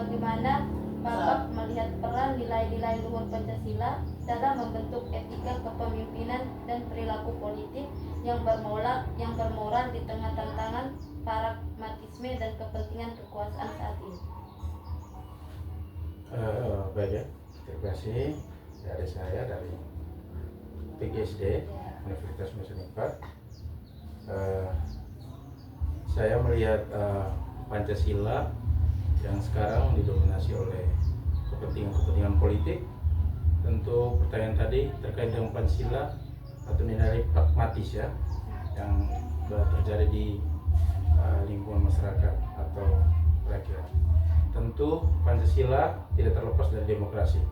bagaimana Bapak melihat peran nilai-nilai luhur Pancasila dalam membentuk etika kepemimpinan dan perilaku politik yang bermoral di tengah tantangan pragmatisme dan kepentingan kekuasaan saat ini. Baik ya, terima kasih dari saya dari PGSD Universitas Indonesia Unpad. Saya melihat Pancasila yang sekarang didominasi oleh kepentingan politik. Tentu pertanyaan tadi terkait dengan Pancasila atau nilai pragmatis ya, yang terjadi di lingkungan masyarakat atau rakyat. Tentu Pancasila tidak terlepas dari demokrasi.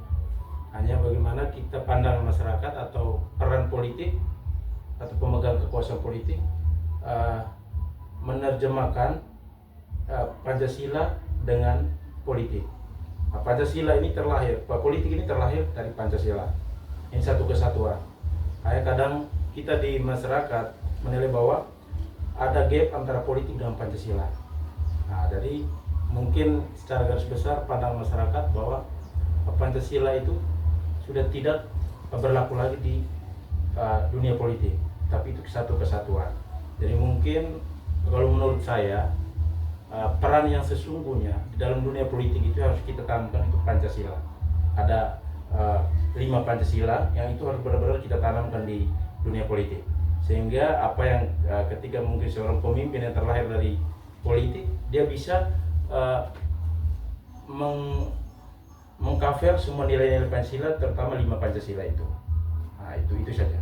Hanya bagaimana kita pandang masyarakat atau peran politik atau pemegang kekuasaan politik menerjemahkan Pancasila dengan politik. Pancasila ini politik ini terlahir dari Pancasila. Ini satu kesatuan. Kadang kita di masyarakat menilai bahwa ada gap antara politik dan Pancasila. Jadi mungkin secara garis besar pandang masyarakat bahwa Pancasila itu sudah tidak berlaku lagi di dunia politik, tapi itu satu kesatuan. Jadi mungkin kalau menurut saya peran yang sesungguhnya di dalam dunia politik itu harus kita tanamkan itu Pancasila. Ada 5 Pancasila yang itu harus benar-benar kita tanamkan di dunia politik, sehingga apa yang ketika mungkin seorang pemimpin yang terlahir dari politik, dia bisa mengcover semua nilai-nilai Pancasila, terutama 5 Pancasila itu. Itu saja.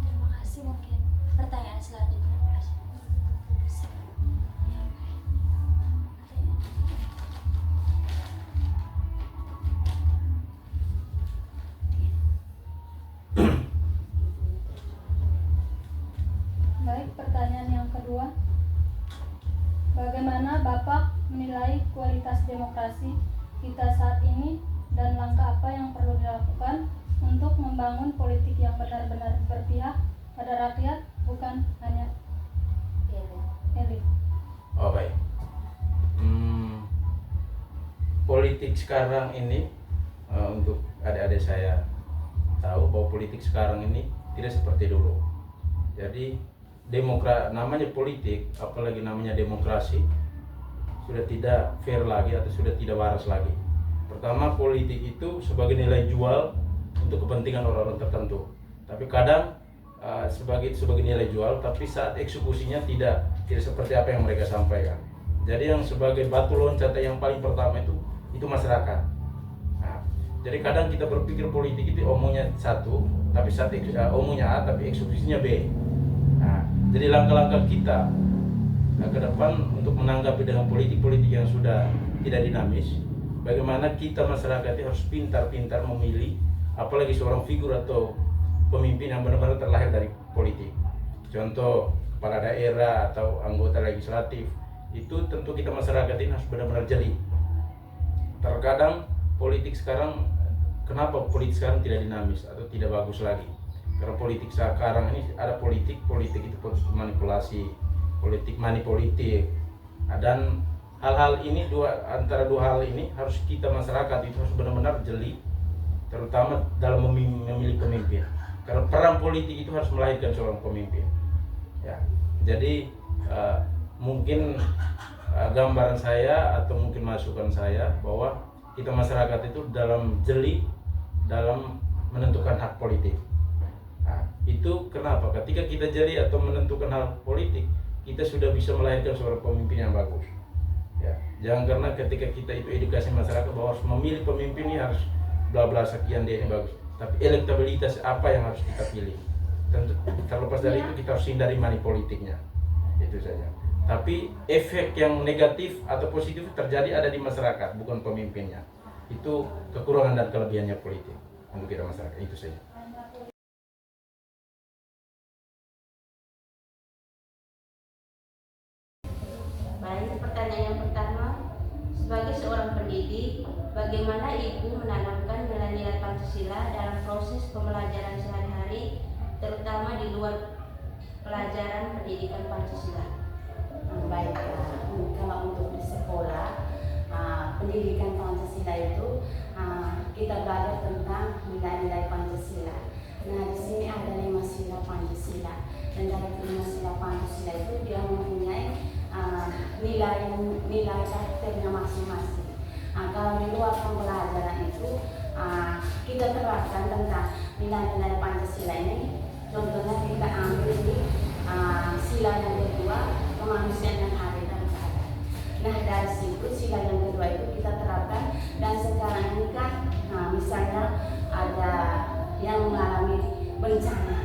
Terima kasih. Mungkin pertanyaan selanjutnya. Baik, pertanyaan yang kedua. Bagaimana Bapak menilai kualitas demokrasi kita saat ini dan langkah apa yang perlu dilakukan untuk membangun politik yang benar-benar berpihak pada rakyat, bukan hanya elit? Baik. Politik sekarang ini, untuk adik-adik saya tahu bahwa politik sekarang ini tidak seperti dulu. Jadi namanya politik, apalagi namanya demokrasi, sudah tidak fair lagi atau sudah tidak waras lagi. Pertama, politik itu sebagai nilai jual untuk kepentingan orang-orang tertentu. Tapi kadang sebagai nilai jual, tapi saat eksekusinya tidak seperti apa yang mereka sampaikan. Jadi yang sebagai batu loncatan yang paling pertama itu masyarakat. Jadi kadang kita berpikir politik itu omongnya satu, tapi saat omongnya A, tapi eksekusinya B. Jadi langkah-langkah kita ke depan untuk menanggapi dengan politik yang sudah tidak dinamis, bagaimana kita masyarakat harus pintar-pintar memilih, apalagi seorang figur atau pemimpin yang benar-benar terlahir dari politik. Contoh kepala daerah atau anggota legislatif, itu tentu kita masyarakat ini harus benar-benar jeli. Terkadang kenapa politik sekarang tidak dinamis atau tidak bagus lagi? Karena politik sekarang ini ada politik itu manipulasi, politik manipulatif. Dan hal-hal ini antara dua hal ini harus kita masyarakat itu harus benar-benar jeli, terutama dalam memilih pemimpin. Karena peran politik itu harus melahirkan seorang pemimpin. Ya, jadi mungkin gambaran saya atau mungkin masukan saya bahwa kita masyarakat itu dalam jeli dalam menentukan hak politik. Itu kenapa? Ketika kita jeli atau menentukan hal politik, kita sudah bisa melahirkan seorang pemimpin yang bagus. Ya, jangan karena ketika kita itu edukasi masyarakat bahwa harus memilih pemimpin ini harus bla bla sekian dia yang bagus. Tapi elektabilitas apa yang harus kita pilih? Tentu terlepas dari itu kita harus hindari money politiknya. Itu saja. Tapi efek yang negatif atau positif terjadi ada di masyarakat, bukan pemimpinnya. Itu kekurangan dan kelebihannya politik untuk kita masyarakat. Itu saja. Baik, pertanyaan yang pertama, sebagai seorang pendidik, bagaimana Ibu menanamkan nilai-nilai Pancasila dalam proses pembelajaran sehari-hari, terutama di luar pelajaran pendidikan Pancasila? Baik, kalau untuk pendidikan Pancasila itu kita belajar tentang nilai-nilai Pancasila. Nah, di sini ada 5 sila Pancasila, dan dari 5 sila Pancasila itu dia mempunyai nilai karakternya masing-masing. Kalau di luar pembelajaran itu kita terapkan tentang nilai-nilai Pancasila ini. Contohnya kita ambil di sila yang kedua, kemanusiaan yang adil dan beradab. Nah, dari situ sila yang kedua itu kita terapkan, dan sekarang ini kan misalnya ada yang mengalami bencana.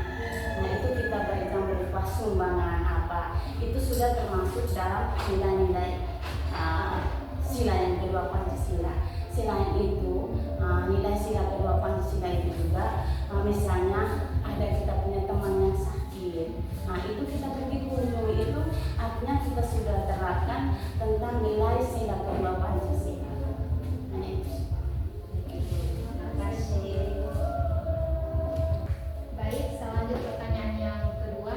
Nah, itu kita berikan berupa sumbangan apa, itu sudah termasuk dalam nilai-nilai sila yang kedua Pancasila. Selain itu, nilai sila kedua Pancasila itu juga misalnya ada kita punya teman yang sakit, itu kita pergi kunjungi, itu artinya kita sudah terapkan tentang nilai sila kedua Pancasila. Nah, itu. Terima kasih. Baik, selanjut pertanyaan yang kedua.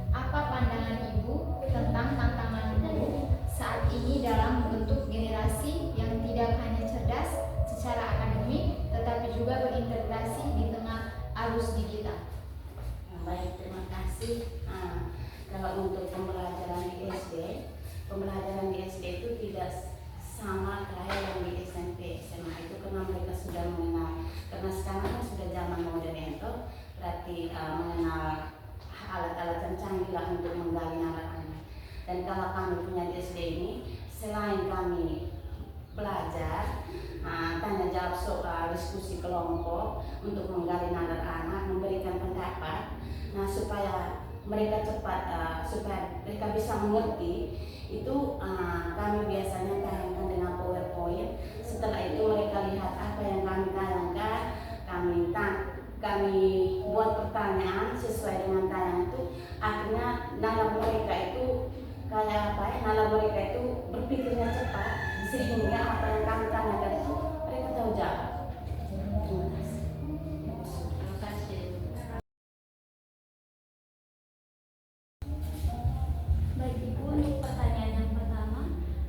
Apa pandangan Ibu tentang tantangan guru saat ini dalam membentuk generasi yang tidak hanya cerdas secara akademik, tetapi juga berintegrasi di tengah arus digital? Baik, terima kasih. Kalau untuk pembelajaran di SD itu tidak sama kayak yang di SMP, SMA itu karena mereka sudah mengenal. Karena sekarang kan sudah zaman modern itu, berarti mengenal alat-alat yang canggih lah untuk menggali anak-anak. Dan kalau kami punya di SD ini, selain kami belajar, tanya jawab soal, diskusi kelompok untuk menggali anak-anak, memberikan pendapat, supaya mereka cepat, supaya mereka bisa mengerti, itu kami biasanya tayangkan dengan PowerPoint. Setelah itu mereka lihat apa yang kami tayangkan, kami buat pertanyaan sesuai dengan tayangan itu. Akhirnya nalar mereka itu nalar mereka itu berpikirnya cepat, sehingga apa yang kami tanyakan itu mereka tahu jawab. Terima kasih. Baik Ibu, untuk pertanyaan yang pertama,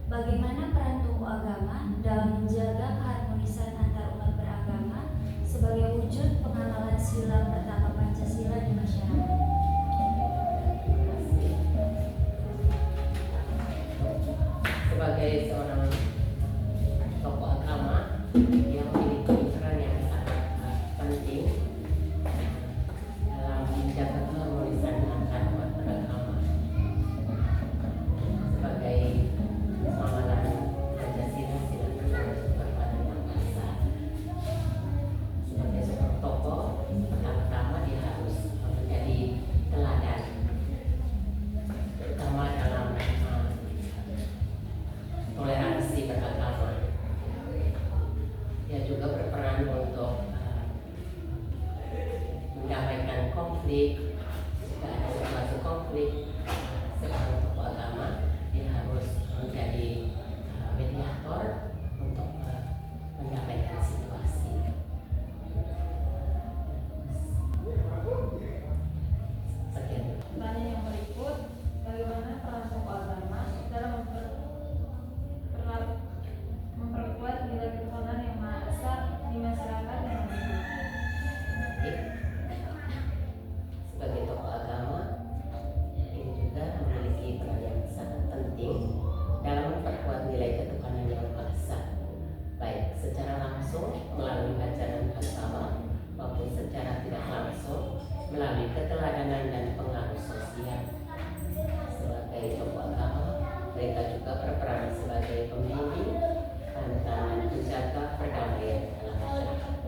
bagaimana peran tokoh agama dalam menjaga keharmonisan antar umat beragama sebagai wujud pengamalan sila pertama Pancasila di masyarakat? Sebagai seorang tokoh agama yang memiliki peran yang sangat penting dalam menjaga keharmonisan antar umat beragama sebagai pengamalan Pancasila sila pertama ketuhanan yang maha esa. Sebagai seorang tokoh, pertama dia harus menjadi teladan, terutama dalam toleransi beragama. Dia juga berperan untuk mendamaikan konflik. Jika ada situasi konflik, seorang tokoh agama dia harus menjadi mediator untuk mendamaikan situasi. Sekian. Pertanyaan yang berikut, bagaimana peran tokoh agama dalam memperkuat nilai ketuhanan yang maha esa di masyarakat Indonesia? Sebagai tokoh agama, ini juga memiliki peran yang sangat penting dalam memperkuat nilai ketuhanan yang maha esa, baik secara langsung melalui ajaran agama maupun secara tidak langsung melalui keteladanan dan pengaruh sosial. Sebagai tokoh agama, mereka juga berperan sebagai pembimbing dan penjaga perdamaian dalam masyarakat.